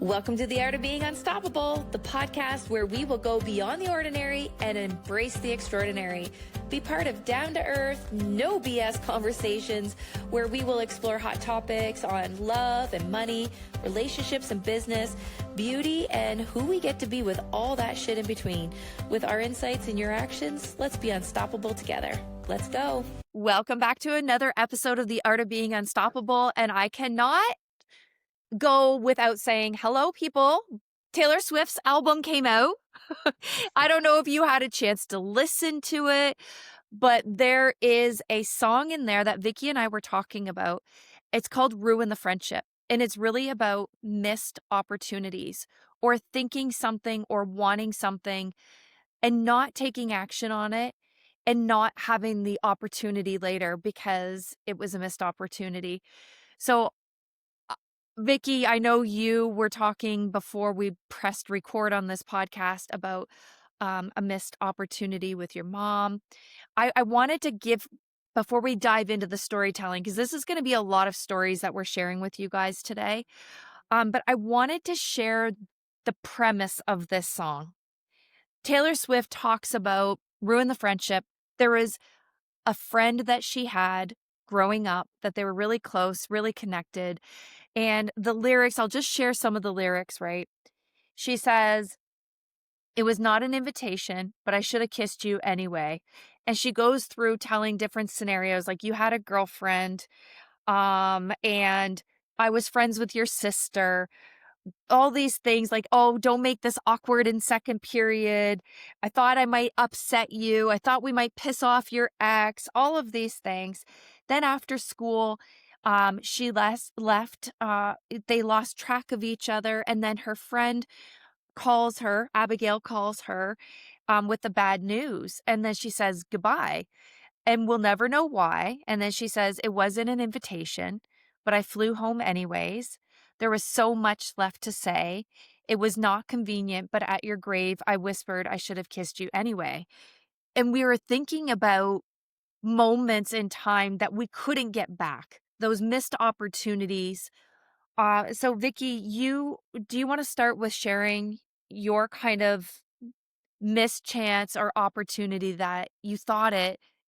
Welcome to The Art of Being Unstoppable, the podcast where we will go beyond the ordinary and embrace the extraordinary. Be part of down-to-earth, no BS conversations where we will explore hot topics on love and money, relationships and business, beauty, and who we get to be with all that shit in between. With our insights and your actions, let's be unstoppable together. Let's go. Welcome back to another episode of The Art of Being Unstoppable, and I cannot go without saying hello, people. Taylor Swift's album came out. I don't know if you had a chance to listen to it, but there is a song in there that Vicki and I were talking about. It's called Ruin the Friendship, and it's really about missed opportunities or thinking something or wanting something and not taking action on it and not having the opportunity later because it was a missed opportunity. So Vicki, I know you were talking before we pressed record on this podcast about a missed opportunity with your mom. I wanted to give, before we dive into the storytelling, because this is going to be a lot of stories that we're sharing with you guys today, but I wanted to share the premise of this song. Taylor Swift talks about ruin the friendship. There was a friend that she had growing up that they were really close, really connected. And the lyrics, I'll just share some of the lyrics, right? She says, "It was not an invitation, but I should have kissed you anyway." And she goes through telling different scenarios, like you had a girlfriend, and I was friends with your sister. All these things like, oh, don't make this awkward in second period. I thought I might upset you. I thought we might piss off your ex, all of these things. Then after school, she left, they lost track of each other. And then her friend calls her, Abigail calls her, with the bad news. And then she says goodbye and we'll never know why. And then she says, "It wasn't an invitation, but I flew home anyways. There was so much left to say. It was not convenient, but at your grave, I whispered I should have kissed you anyway." And we were thinking about moments in time that we couldn't get back, those missed opportunities. So Vicki, do you want to start with sharing your kind of missed chance or opportunity that you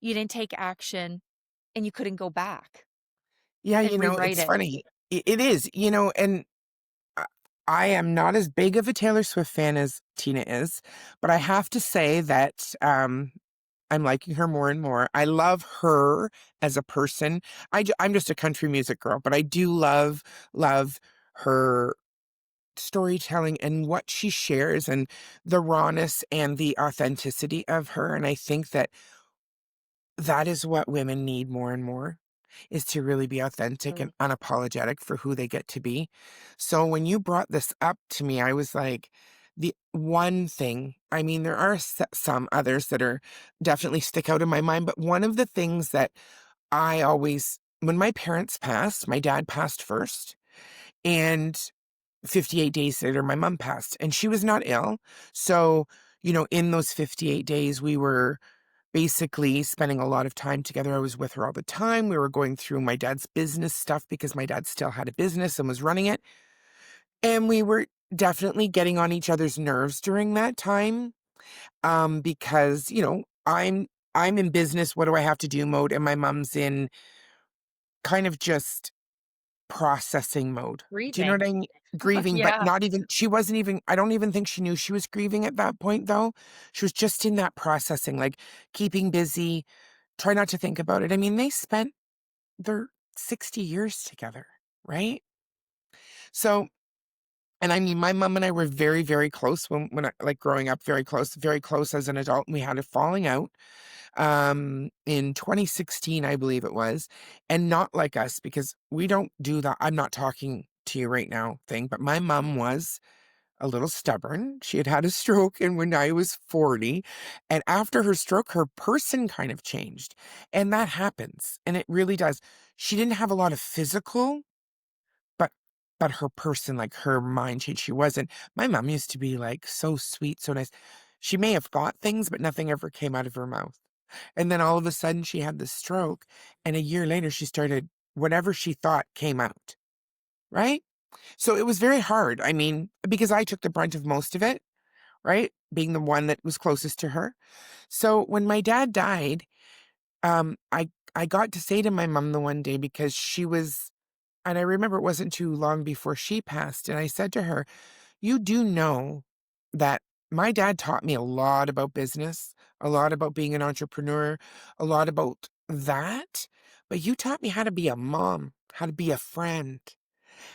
you didn't take action and you couldn't go back Yeah, and rewrite it's it? funny. It is, and I I am not as big of a Taylor Swift fan as Tina is, but I have to say that I'm liking her more and more. I love her as a person. I'm just a country music girl, but I do love her storytelling and what she shares and the rawness and the authenticity of her. And I think that that is what women need more and more, is to really be authentic and unapologetic for who they get to be. So when you brought this up to me, I was like, the one thing, I mean, there are some others that are definitely stick out in my mind, but one of the things that I always, when my parents passed, my dad passed first, and 58 days later, my mom passed, and she was not ill. So, in those 58 days, we were basically spending a lot of time together. I was with her all the time. We were going through my dad's business stuff because my dad still had a business and was running it. And we were definitely getting on each other's nerves during that time. Because, I'm in business, what do I have to do mode, and my mom's in kind of just processing mode. Do you know Grieving. what I mean? Grieving, but Yeah. not even, she wasn't even, I don't even think she knew she was grieving at that point though. She was just in that processing, like keeping busy, try not to think about it. I mean, they spent their 60 years together, right? So, and I mean, my mom and I were very, very close when I, like growing up, very close as an adult. And we had a falling out, in 2016, I believe it was, and not like us because we don't do that. I'm not talking to you right now thing, but my mom was a little stubborn. She had had a stroke and when I was 40, and after her stroke, her person kind of changed. And that happens. And it really does. She didn't have a lot of physical, but her person, like her mind changed. She wasn't. My mom used to be like so sweet, so nice. She may have thought things, but nothing ever came out of her mouth. And then all of a sudden she had the stroke, and a year later she started, whatever she thought came out. Right? So it was very hard. I mean, because I took the brunt of most of it, right? Being the one that was closest to her. So when my dad died, I got to say to my mom the one day because she was, and I remember it wasn't too long before she passed, and I said to her, "You do know that my dad taught me a lot about business, a lot about being an entrepreneur, a lot about that, but you taught me how to be a mom, how to be a friend,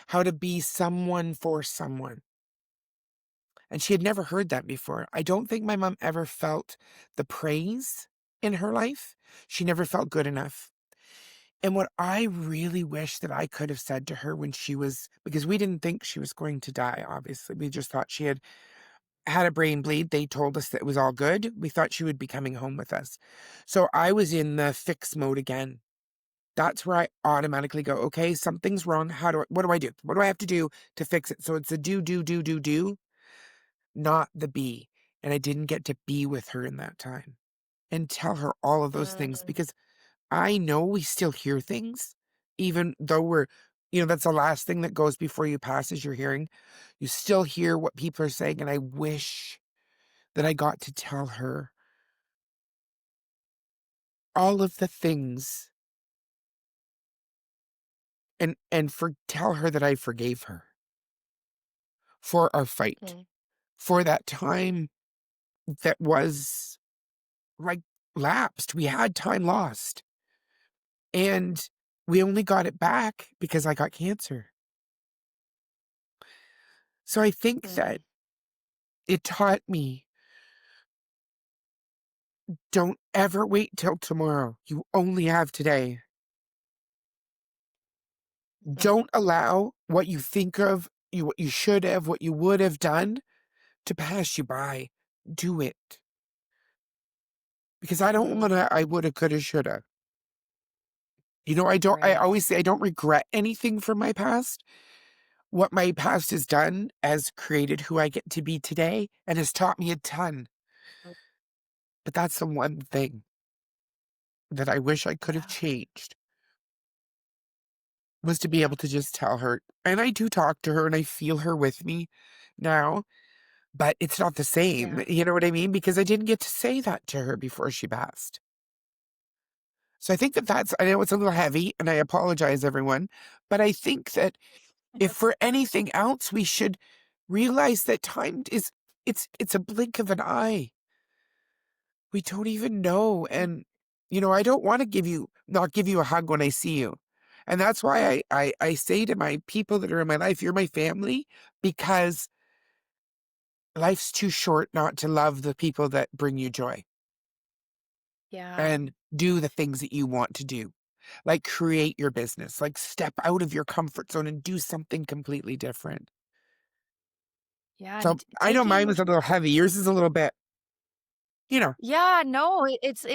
how to be someone for someone." And she had never heard that before. I don't think my mom ever felt the praise in her life. She never felt good enough. And what I really wish that I could have said to her when she was, because we didn't think she was going to die, obviously. We just thought she had had a brain bleed. They told us that it was all good. We thought she would be coming home with us. So I was in the fix mode again. That's where I automatically go, okay, something's wrong. What do I do? What do I have to do to fix it? So it's a do, not the be. And I didn't get to be with her in that time and tell her all of those things Mm, because I know we still hear things, even though that's the last thing that goes before you pass is your hearing. You still hear what people are saying. And I wish that I got to tell her all of the things and tell her that I forgave her for our fight, mm, for that time that was like lapsed. We had time lost and we only got it back because I got cancer. So I think that mm, it taught me, don't ever wait till tomorrow. You only have today. mm, Don't allow what you think of, what you should have, what you would have done to pass you by. Do it. Because I don't mm. want to, I woulda, coulda, shoulda. I Right. always say I don't regret anything from my past. What my past has done has created who I get to be today and has taught me a ton. Mm, But that's the one thing that I wish I could have yeah. changed, was to be Yeah. able to just tell her. And I do talk to her and I feel her with me now, but it's not the same. Yeah. You know what I mean? Because I didn't get to say that to her before she passed. So I think I know it's a little heavy and I apologize, everyone, but I think that if for anything else, we should realize that time is, it's a blink of an eye. We don't even know. Mm, And, I don't want to not give you a hug when I see you. And that's why I say to my people that are in my life, you're my family, because life's too short not to love the people that bring you joy yeah. and do the things that you want to do. Like create your business, like step out of your comfort zone and do something completely different. Yeah. So And I know mine taking was a little heavy. Yours is a little bit, you know. Yeah, no, it's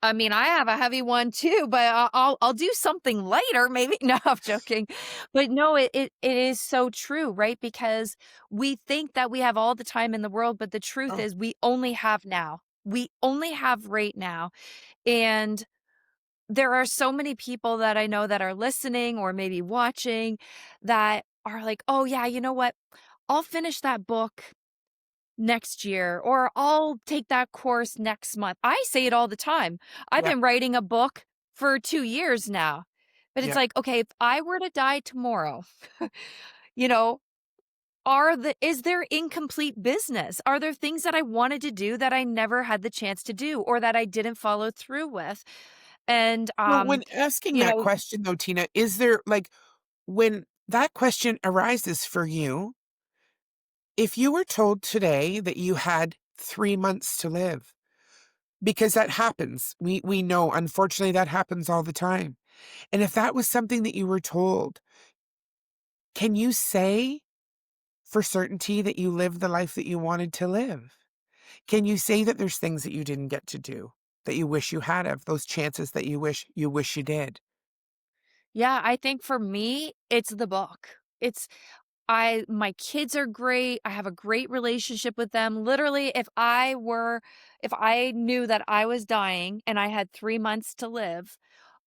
I mean, I have a heavy one too, but I'll do something lighter maybe. No, I'm joking. But no, it is so true, right? Because we think that we have all the time in the world, but the truth Oh, is we only have now. We only have right now. And there are so many people that I know that are listening or maybe watching that are like, "Oh yeah, you know what? I'll finish that book next year, or I'll take that course next month." I say it all the time. I've yeah, been writing a book for 2 years now. But it's yeah. like, okay, if I were to die tomorrow, you know, is there incomplete business? Are there things that I wanted to do that I never had the chance to do or that I didn't follow through with? And Well, when asking you that know, question though, Tina, is there like, when that question arises for you, if you were told today that you had 3 months to live, because that happens, we know, unfortunately, that happens all the time. And if that was something that you were told, can you say for certainty that you lived the life that you wanted to live? Can you say that there's things that you didn't get to do that you wish you had of, those chances that you wish you did? yeah, I think for me, it's the book. I my kids are great. I have a great relationship with them. Literally, if I knew that I was dying and I had 3 months to live,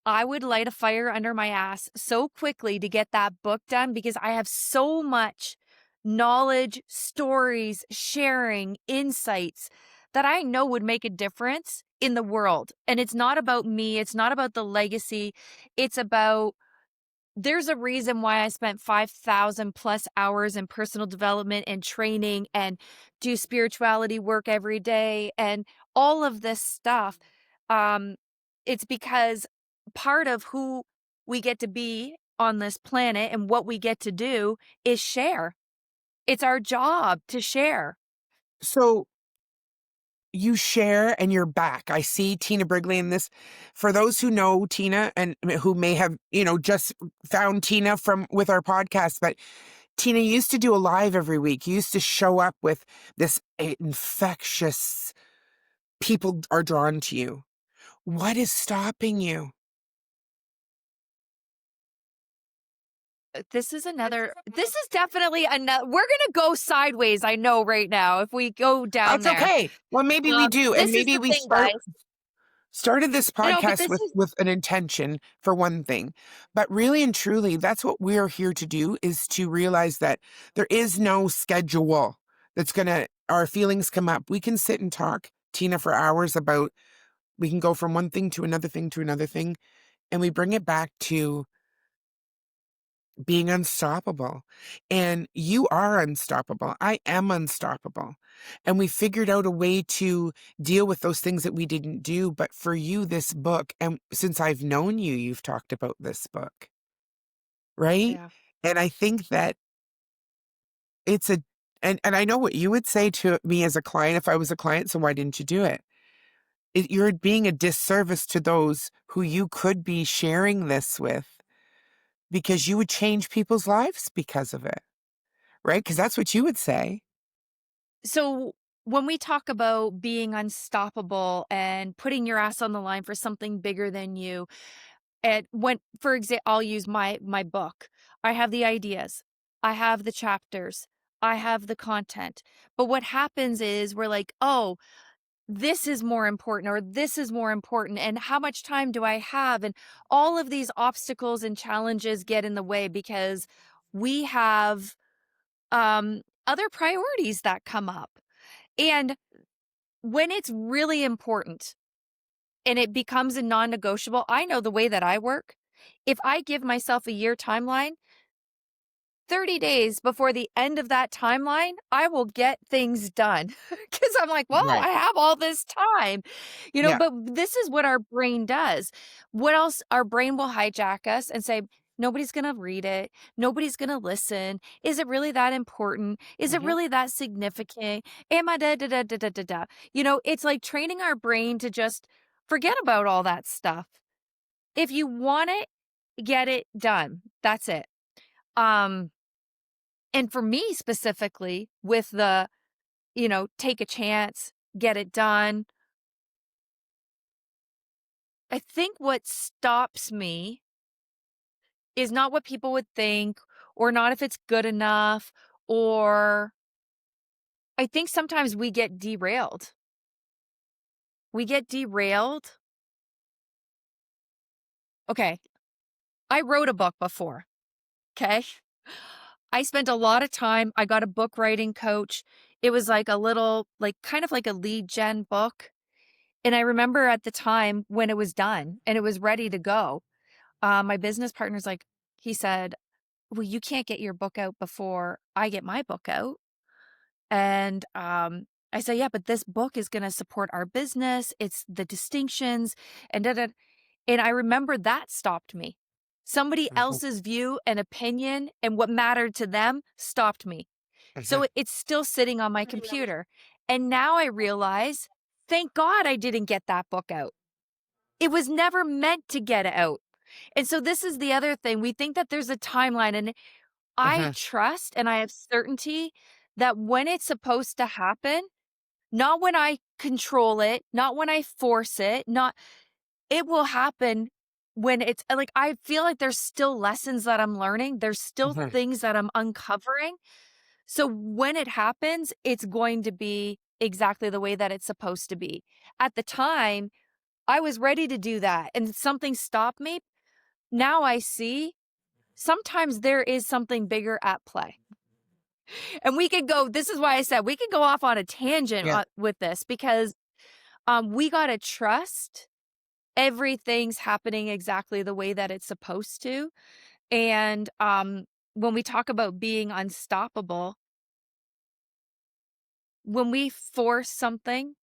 I would light a fire under my ass so quickly to get that book done because I have so much knowledge, stories, sharing, insights that I know would make a difference in the world. And it's not about me, it's not about the legacy. It's about there's a reason why I spent 5,000 plus hours in personal development and training and do spirituality work every day and all of this stuff. Um, it's because part of who we get to be on this planet and what we get to do is share. It's our job to share. So you share and you're back. I see Tina Brigley in this. For those who know Tina and who may have, just found Tina from with our podcast, but Tina used to do a live every week. You used to show up with this infectious people are drawn to you. What is stopping you? This is definitely another, we're going to go sideways. I know right now, if we go down That's there. okay. Well, maybe we do. And This is maybe the we thing, guys. started this No, but podcast this is with an intention for one thing, but really and truly, that's what we're here to do, is to realize that there is no schedule that's our feelings come up. We can sit and talk, Tina, for hours about, we can go from one thing to another thing to another thing. And we bring it back to being unstoppable. And you are unstoppable. I am unstoppable. And we figured out a way to deal with those things that we didn't do. But for you, this book, and since I've known you, you've talked about this book, right? yeah. And I think that it's and I know what you would say to me as a client if I was a client. So why didn't you do it? You're being a disservice to those who you could be sharing this with, because you would change people's lives because of it. Right? Because that's what you would say. So when we talk about being unstoppable and putting your ass on the line for something bigger than you, and when, for example, I'll use my book. I have the ideas, I have the chapters, I have the content. But what happens is we're like, oh, this is more important, or this is more important, and how much time do I have? And all of these obstacles and challenges get in the way because we have other priorities that come up. And when it's really important and it becomes a non-negotiable, I know the way that I work. If I give myself a year timeline, 30 days before the end of that timeline, I will get things done because I'm like, well, Right. I have all this time, Yeah. but this is what our brain does. What else? Our brain will hijack us and say, nobody's going to read it. Nobody's going to listen. Is it really that important? Is it Mhm. really that significant? Am I da da da da da da da? It's like training our brain to just forget about all that stuff. If you want it, get it done. That's it. Um, and for me specifically, with the, take a chance, get it done, I think what stops me is not what people would think, or not if it's good enough, or I think sometimes we get derailed. We get derailed. Okay, I wrote a book before, okay? I spent a lot of time. I got a book writing coach. It was like a little, like kind of like a lead gen book. And I remember at the time when it was done and it was ready to go, my business partner's like, he said, well, you can't get your book out before I get my book out. And I said, yeah, but this book is going to support our business. It's the distinctions and da, da. And I remember that stopped me. Somebody Mhm. else's view and opinion and what mattered to them stopped me. So Mhm. it's still sitting on my computer. And now I realize, thank God I didn't get that book out. It was never meant to get out. And so this is the other thing. We think that there's a timeline, and I Mhm. trust and I have certainty that when it's supposed to happen, not when I control it, not when I force it, not it will happen when it's like I feel like there's still lessons that I'm learning. There's still Mhm. things that I'm uncovering. So when it happens, it's going to be exactly the way that it's supposed to be. At the time, I was ready to do that and something stopped me. Now I see sometimes there is something bigger at play. And we could go, this is why I said we could go off on a tangent Yeah. with this because we got to trust everything's happening exactly the way that it's supposed to. And when we talk about being unstoppable, when we force something,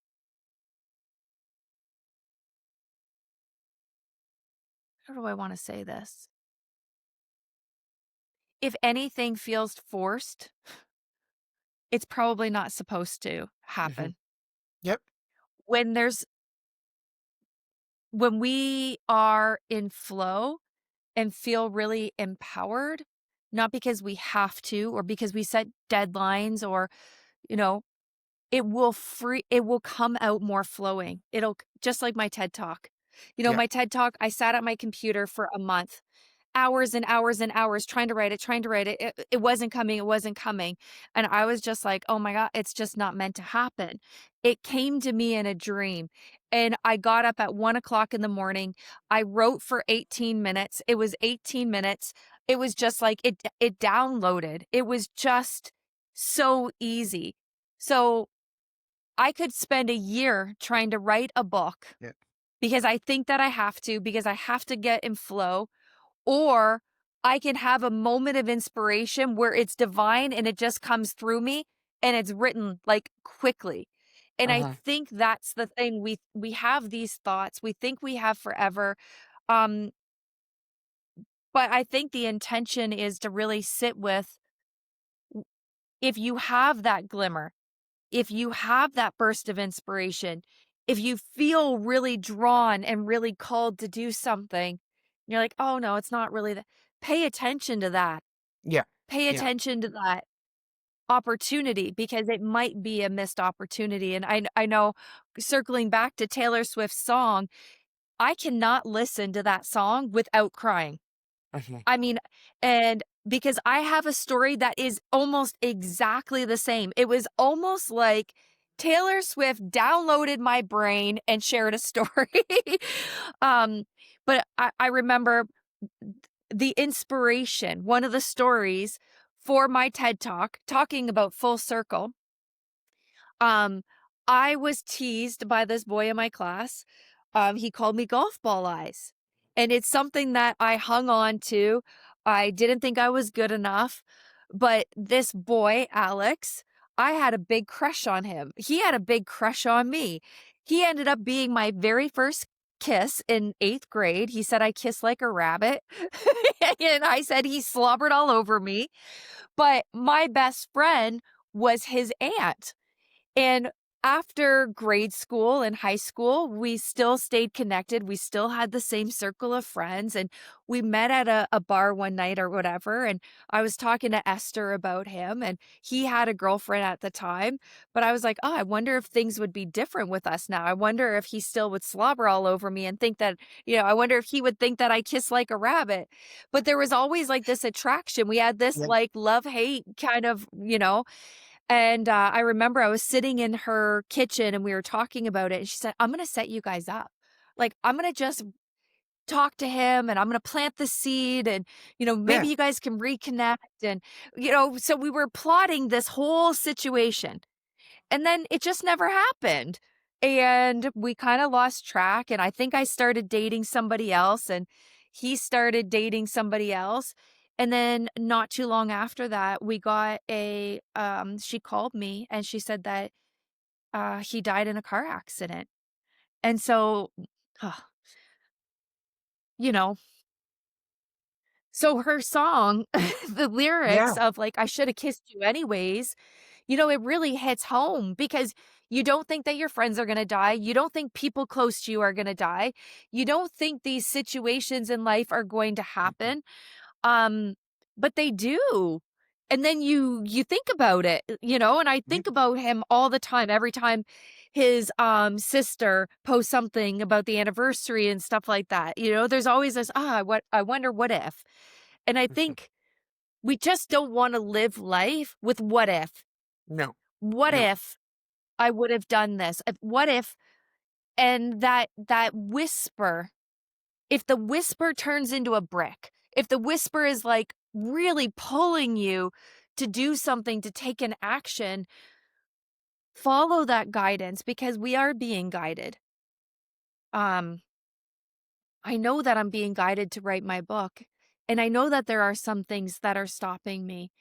how do I want to say this? If anything feels forced, it's probably not supposed to Hmm. happen. Yep. When there's when we are in flow and feel really empowered, not because we have to or because we set deadlines or, you know, it will come out more flowing. It'll just like my TED Talk. Yeah. My TED Talk, I sat at my computer for a month, hours and hours and hours trying to write it, trying to write it. It wasn't coming, it wasn't coming. And I was just like, "Oh my God, it's just not meant to happen." It came to me in a dream. And I got up at 1 o'clock in the morning. I wrote for 18 minutes. It was 18 minutes. It was just like it downloaded. It was just so easy. So I could spend a year trying to write a book Yeah. because I think that I have to, because I have to get in flow, or I can have a moment of inspiration where it's divine and it just comes through me and it's written like quickly. And I Uh-huh. think that's the thing. We have these thoughts. We think we have forever. Um, but I think the intention is to really sit with if you have that glimmer, if you have that burst of inspiration, if you feel really drawn and really called to do something, you're like, "Oh no, it's not really that." Pay attention to that. Yeah. Pay Yeah. attention to that opportunity because it might be a missed opportunity. And I know circling back to Taylor Swift's song, I cannot listen to that song without crying. Uh-huh. I mean, and because I have a story that is almost exactly the same. It was almost like Taylor Swift downloaded my brain and shared a story. um, but I remember the inspiration, one of the stories for my TED Talk talking about full circle. Um, I was teased by this boy in my class. He called me golf ball eyes. And it's something that I hung on to. I didn't think I was good enough. But this boy, Alex, I had a big crush on him. He had a big crush on me. He ended up being my very first kiss in 8th grade. He said I kissed like a rabbit. And I said he slobbered all over me. But my best friend was his aunt. And after grade school and high school, we still stayed connected. We still had the same circle of friends. And we met at a bar one night or whatever. And I was talking to Esther about him, and he had a girlfriend at the time. But I was like, oh, I wonder if things would be different with us now. I wonder if he still would slobber all over me and think that, I wonder if he would think that I kiss like a rabbit. But there was always like this attraction. We had this Yeah. like love hate kind of, and, I remember I was sitting in her kitchen and we were talking about it, and she said, "I'm gonna set you guys up. Like, I'm gonna just talk to him and I'm gonna plant the seed and, maybe Yeah. you guys can reconnect." And, so we were plotting this whole situation. And then it just never happened. And we kind of lost track. And I think I started dating somebody else and he started dating somebody else. And then not too long after that, we got she called me and she said that he died in a car accident. And so, uh, you know, so her song, the lyrics Yeah. of like, I should have kissed you anyways, it really hits home because you don't think that your friends are going to die. You don't think people close to you are going to die. You don't think these situations in life are going to Mhm. happen. Um, but they do. And then you think about it, and I Yep. think about him all the time. Every time his sister posts something about the anniversary and stuff like that, there's always this, what I wonder what if. And I Mhm. think we just don't want to live life with what if. No. What No. if I would have done this? What if And that whisper, if the whisper turns into a brick, if the whisper is like really pulling you to do something, to take an action, follow that guidance, because we are being guided. I know that I'm being guided to write my book, and I know that there are some things that are stopping me.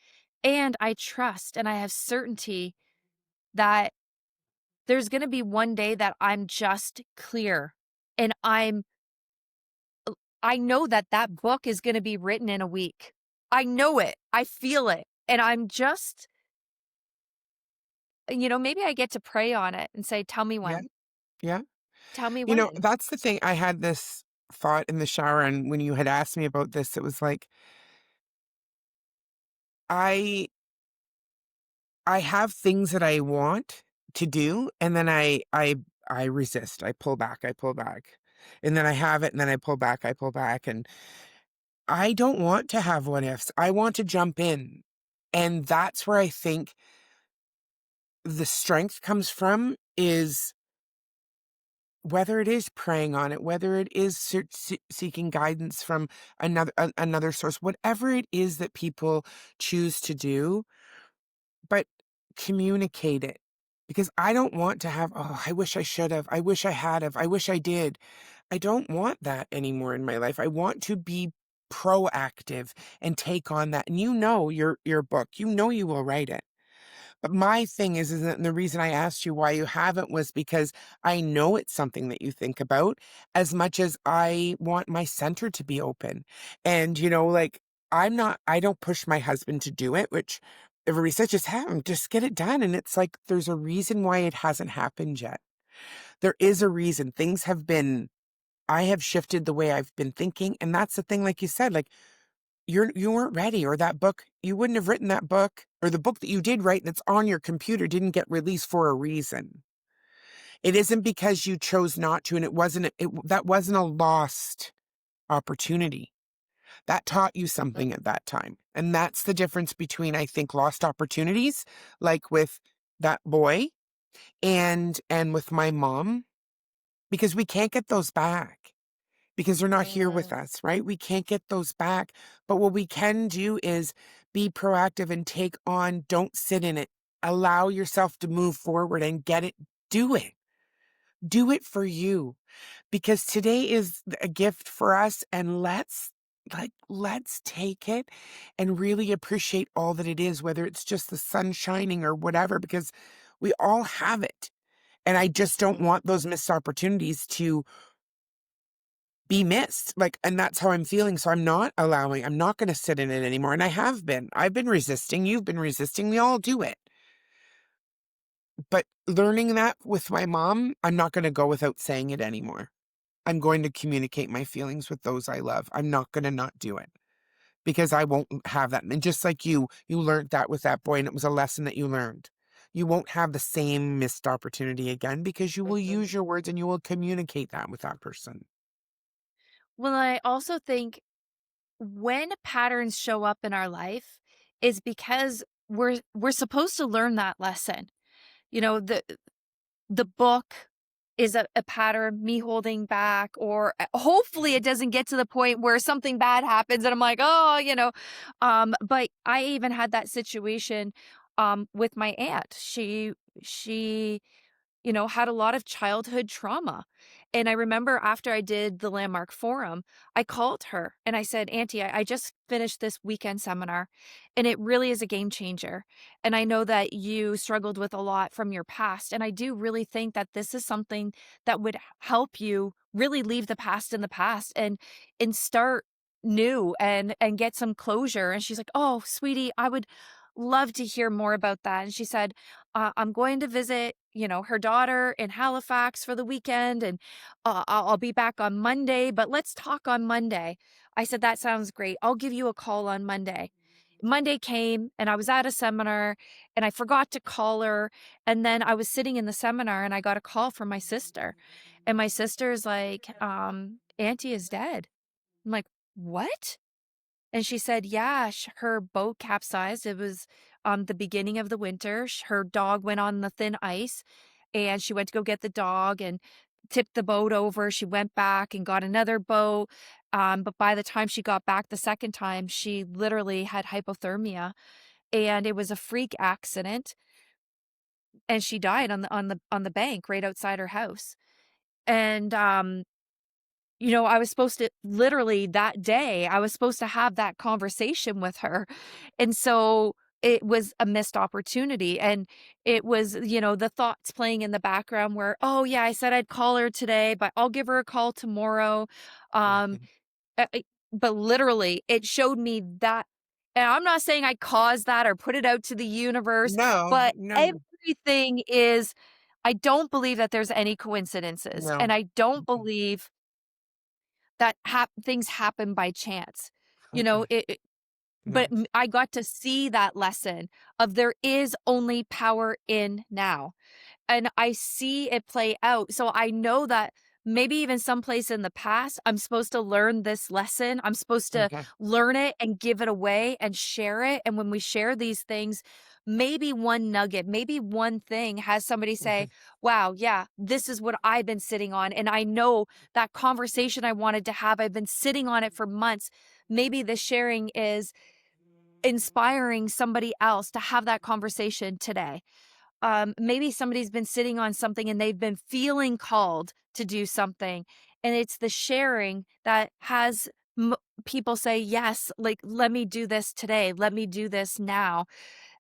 And I trust and I have certainty that there's going to be one day that I'm just clear, and I know that that book is going to be written in a week. I know it. I feel it. And I'm just, maybe I get to pray on it and say, tell me Yeah. when. Yeah. Tell me when. That's the thing. I had this thought in the shower, and when you had asked me about this, it was like, I I have things that I want to do, and then I resist. I pull back, I pull back. And then I have it, and then I pull back, I pull back, and I don't want to have what ifs. I want to jump in. And that's where I think the strength comes from, is whether it is praying on it, whether it is seeking guidance from another source, whatever it is that people choose to do, but communicate it. Because I don't want to have, oh, I wish I should have, I wish I had have, I wish I did. I don't want that anymore in my life. I want to be proactive and take on that. And your book, you will write it. But my thing is that the reason I asked you why you haven't was because I know it's something that you think about as much as I want my center to be open. And, like, I don't push my husband to do it, which everybody says, just have him, just get it done. And it's like, there's a reason why it hasn't happened yet. There is a reason. I have shifted the way I've been thinking. And that's the thing, like you said, like, you weren't ready, or that book, you wouldn't have written that book, or the book that you did write that's on your computer didn't get released for a reason. It isn't because you chose not to, and that wasn't a lost opportunity. That taught you something at that time. And that's the difference between, I think, lost opportunities, like with that boy and with my mom, because we can't get those back. Because they're not here with us, right? We can't get those back. But what we can do is be proactive and take on, don't sit in it. Allow yourself to move forward and get it. Do it. Do it for you. Because today is a gift for us, and let's take it and really appreciate all that it is, whether it's just the sun shining or whatever, because we all have it. And I just don't want those missed opportunities to be missed. Like, and that's how I'm feeling. So I'm not going to sit in it anymore. And I've been resisting. You've been resisting. We all do it. But learning that with my mom, I'm not going to go without saying it anymore. I'm going to communicate my feelings with those I love. I'm not going to not do it, because I won't have that. And just like you learned that with that boy, and it was a lesson that you learned. You won't have the same missed opportunity again, because you will use your words and you will communicate that with that person. Well, I also think when patterns show up in our life is because we're supposed to learn that lesson. The book is a pattern, me holding back, or hopefully it doesn't get to the point where something bad happens and I'm like, but I even had that situation with my aunt. She had a lot of childhood trauma. And I remember after I did the Landmark Forum, I called her and I said, Auntie, I just finished this weekend seminar, and it really is a game changer. And I know that you struggled with a lot from your past. And I do really think that this is something that would help you really leave the past in the past and start new and get some closure. And she's like, oh, sweetie, I would love to hear more about that. And she said, I'm going to visit, her daughter in Halifax for the weekend, and I'll be back on Monday, but let's talk on Monday. I said, that sounds great. I'll give you a call on Monday. Monday came and I was at a seminar and I forgot to call her. And then I was sitting in the seminar and I got a call from my sister. And my sister's like, Auntie is dead. I'm like, what? And she said, yeah, her boat capsized. It was the beginning of the winter. Her dog went on the thin ice, and she went to go get the dog, and tipped the boat over. She went back and got another boat. But by the time she got back the second time, she literally had hypothermia, and it was a freak accident, and she died on the bank right outside her house. And I was supposed to literally that day, I was supposed to have that conversation with her. And so it was a missed opportunity. And it was, the thoughts playing in the background where, oh, yeah, I said I'd call her today, but I'll give her a call tomorrow. Um, Mhm. but literally, it showed me that. And I'm not saying I caused that or put it out to the universe, No, but no, everything is, I don't believe that there's any coincidences. no. And I don't Mm-mm, believe that things happen by chance. You know, mm-mm, but no. I got to see that lesson of there is only power in now. And I see it play out. So I know that maybe even someplace in the past, I'm supposed to learn this lesson. I'm supposed to Okay. learn it and give it away and share it. And when we share these things, maybe one nugget, maybe one thing has somebody say, Mhm. wow, yeah, this is what I've been sitting on. And I know that conversation I wanted to have, I've been sitting on it for months. Maybe the sharing is inspiring somebody else to have that conversation today. Maybe somebody's been sitting on something and they've been feeling called to do something. And it's the sharing that has people say, yes, like, let me do this today. Let me do this now.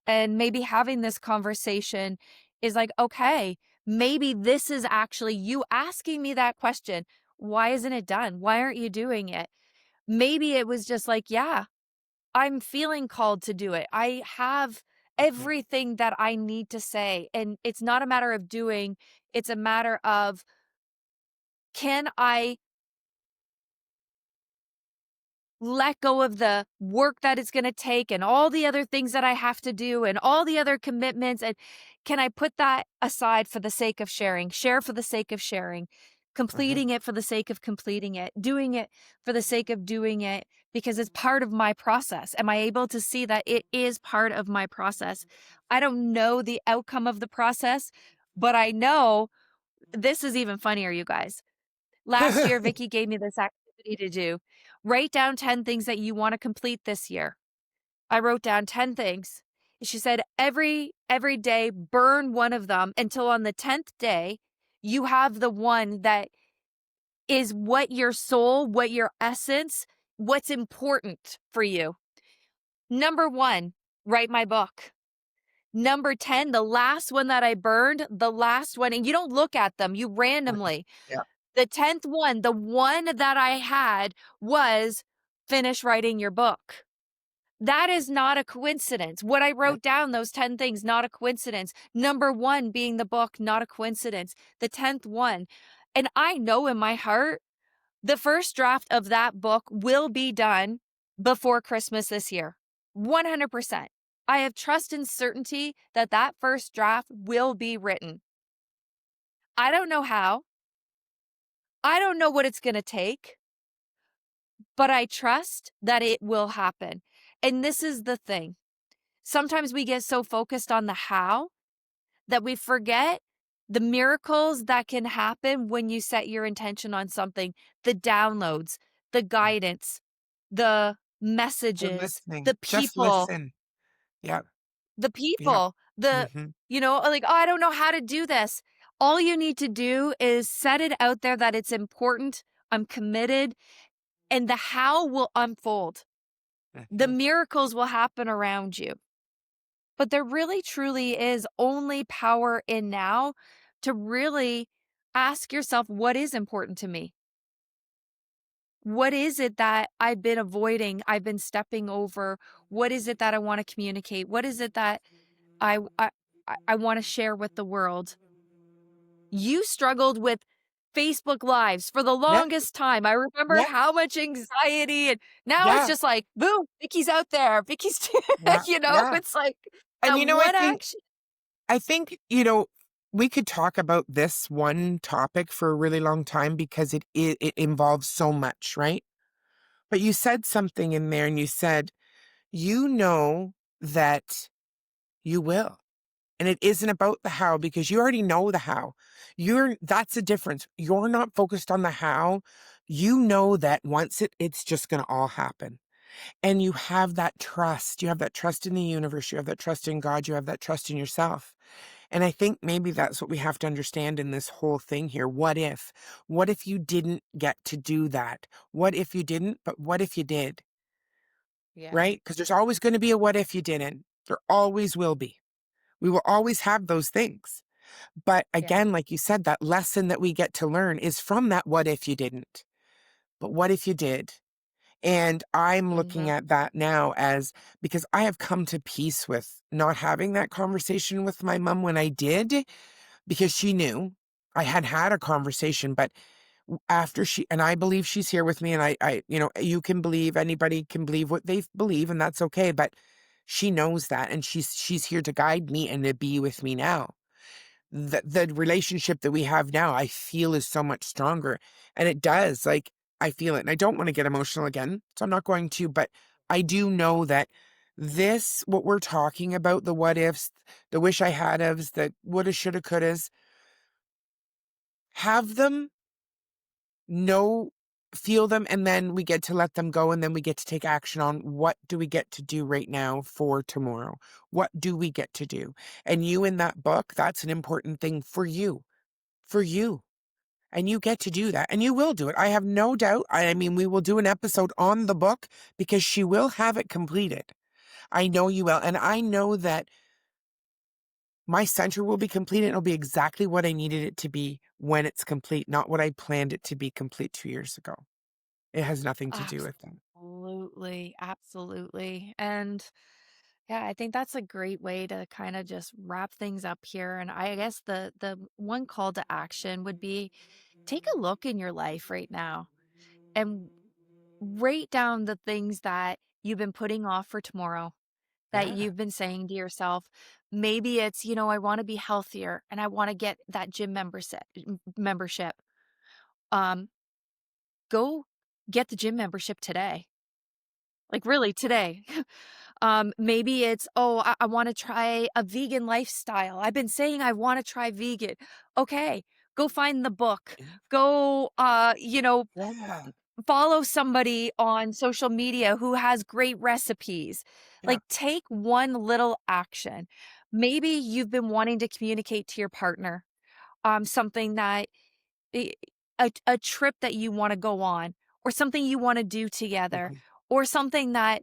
And maybe having this conversation is like, okay, maybe this is actually you asking me that question. Why isn't it done? Why aren't you doing it? Maybe it was just like, yeah, I'm feeling called to do it. I have Mhm. everything that I need to say. And it's not a matter of doing, it's a matter of, can I let go of the work that it's going to take and all the other things that I have to do and all the other commitments? And can I put that aside for the sake of sharing, share for the sake of sharing, Mhm. completing it for the sake of completing it, doing it for the sake of doing it because it's part of my process? Am I able to see that it is part of my process? I don't know the outcome of the process, but I know this is even funnier, you guys. Last year, Vicki gave me this activity to do. Write down 10 things that you want to complete this year. I wrote down 10 things. She said every day burn one of them until on the 10th day you have the one that is what your soul, what your essence, what's important for you. Number 1, write my book. Number 10, the last one that I burned, the last one, and you don't look at them, you randomly. Yeah. The 10th one, the one that I had was finish writing your book. That is not a coincidence. What I Yeah. wrote down, those 10 things, not a coincidence. Number 1 being the book, not a coincidence. The 10th one. And I know in my heart, the first draft of that book will be done before Christmas this year. 100%. I have trust and certainty that that first draft will be written. I don't know how. I don't know what it's going to take. But I trust that it will happen. And this is the thing. Sometimes we get so focused on the how that we forget the miracles that can happen when you set your intention on something, the downloads, the Mm. guidance, the We're messages, listening. the Just people, listen. Yep. the Yep. people, the, Mhm. like, oh, I don't know how to do this. All you need to do is set it out there that it's important. I'm committed, and the how will unfold. The Mhm. miracles will happen around you. But there really truly is only power in now to really ask yourself, what is important to me? What is it that I've been avoiding? I've been stepping over? What is it that I want to communicate? What is it that I I, I want to share with the world? You struggled with Facebook Lives for the Yeah. longest time. I remember Yeah. how much anxiety, and now it's Yeah. just like, boom, Vicky's out there. Vicky's, Yeah. Yeah. it's like And that one action. I think, we could talk about this one topic for a really long time because it involves so much, right? But you said something in there and you said, you know that you will. And it isn't about the how, because you already know the how. That's the difference. You're not focused on the how. You know that once it's just going to all happen. And you have that trust. You have that trust in the universe. You have that trust in God. You have that trust in yourself. And I think maybe that's what we have to understand in this whole thing here. What if? What if you didn't get to do that? What if you didn't? But what if you did? Yeah. Right? Because there's always going to be a what if you didn't. There always will be. We will always have those things. But Yeah. again, like you said, that lesson that we get to learn is from that what if you didn't. But what if you did? And I'm looking Mhm. at that now as, because I have come to peace with not having that conversation with my mom when I did, because she knew I had had a conversation. But after and I believe she's here with me, and you can believe, anybody can believe what they believe, and that's okay. But she knows that, and she's here to guide me and to be with me now. The relationship that we have now, I feel, is so much stronger. And it does, like, I feel it. And I don't want to get emotional again, so I'm not going to, but I do know that what we're talking about, the what ifs, the wish I had ofs, the woulda, shoulda, couldas, have them, know, feel them, and then we get to let them go, and then we get to take action on what do we get to do right now for tomorrow? What do we get to do? And you, in that book, that's an important thing for you. For you. And you get to do that. And you will do it. I have no doubt. I mean, we will do an episode on the book because she will have it completed. I know you will. And I know that my center will be completed. It'll be exactly what I needed it to be when it's complete, not what I planned it to be complete 2 years ago. It has nothing to do with that. Absolutely. Absolutely. And yeah, I think that's a great way to kind of just wrap things up here. And I guess the one call to action would be take a look in your life right now and write down the things that you've been putting off for tomorrow, that Yeah. you've been saying to yourself. Maybe it's, I want to be healthier and I want to get that gym membership. Um, Go get the gym membership today. Like really today. Maybe it's, oh, I want to try a vegan lifestyle. I've been saying I want to try vegan. Okay, go find the book. Go, Yeah. follow somebody on social media who has great recipes. Yeah. Like take one little action. Maybe you've been wanting to communicate to your partner, something that i- a trip that you want to go on, or something you want to do together, Mhm. or something that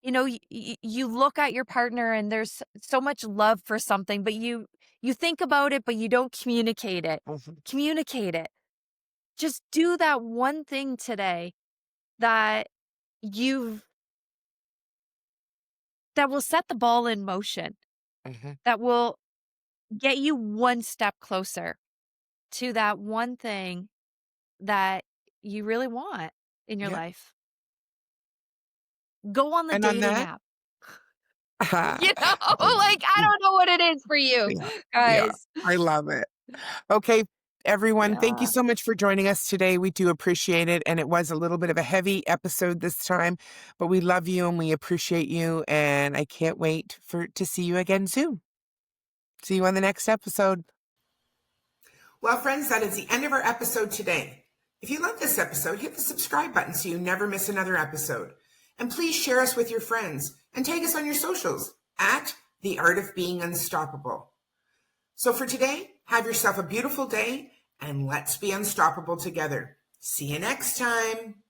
you look at your partner and there's so much love for something, but you think about it, but you don't communicate it. Mhm. Communicate it. Just do that one thing today that you've that will set the ball in motion, Mhm. that will get you one step closer to that one thing that you really want in your Yeah. life. Go on the And on dating that, app. Like, I don't know what it is for you, yeah. Yeah. guys. I love it. Okay, everyone, thank you Yeah. so much for joining us today. We do appreciate it. And it was a little bit of a heavy episode this time, but we love you and we appreciate you. And I can't wait to see you again soon. See you on the next episode. Well, friends, that is the end of our episode today. If you love this episode, hit the subscribe button so you never miss another episode. And please share us with your friends and tag us on your socials at The Art of Being Unstoppable. So for today, have yourself a beautiful day and let's be unstoppable together. See you next time.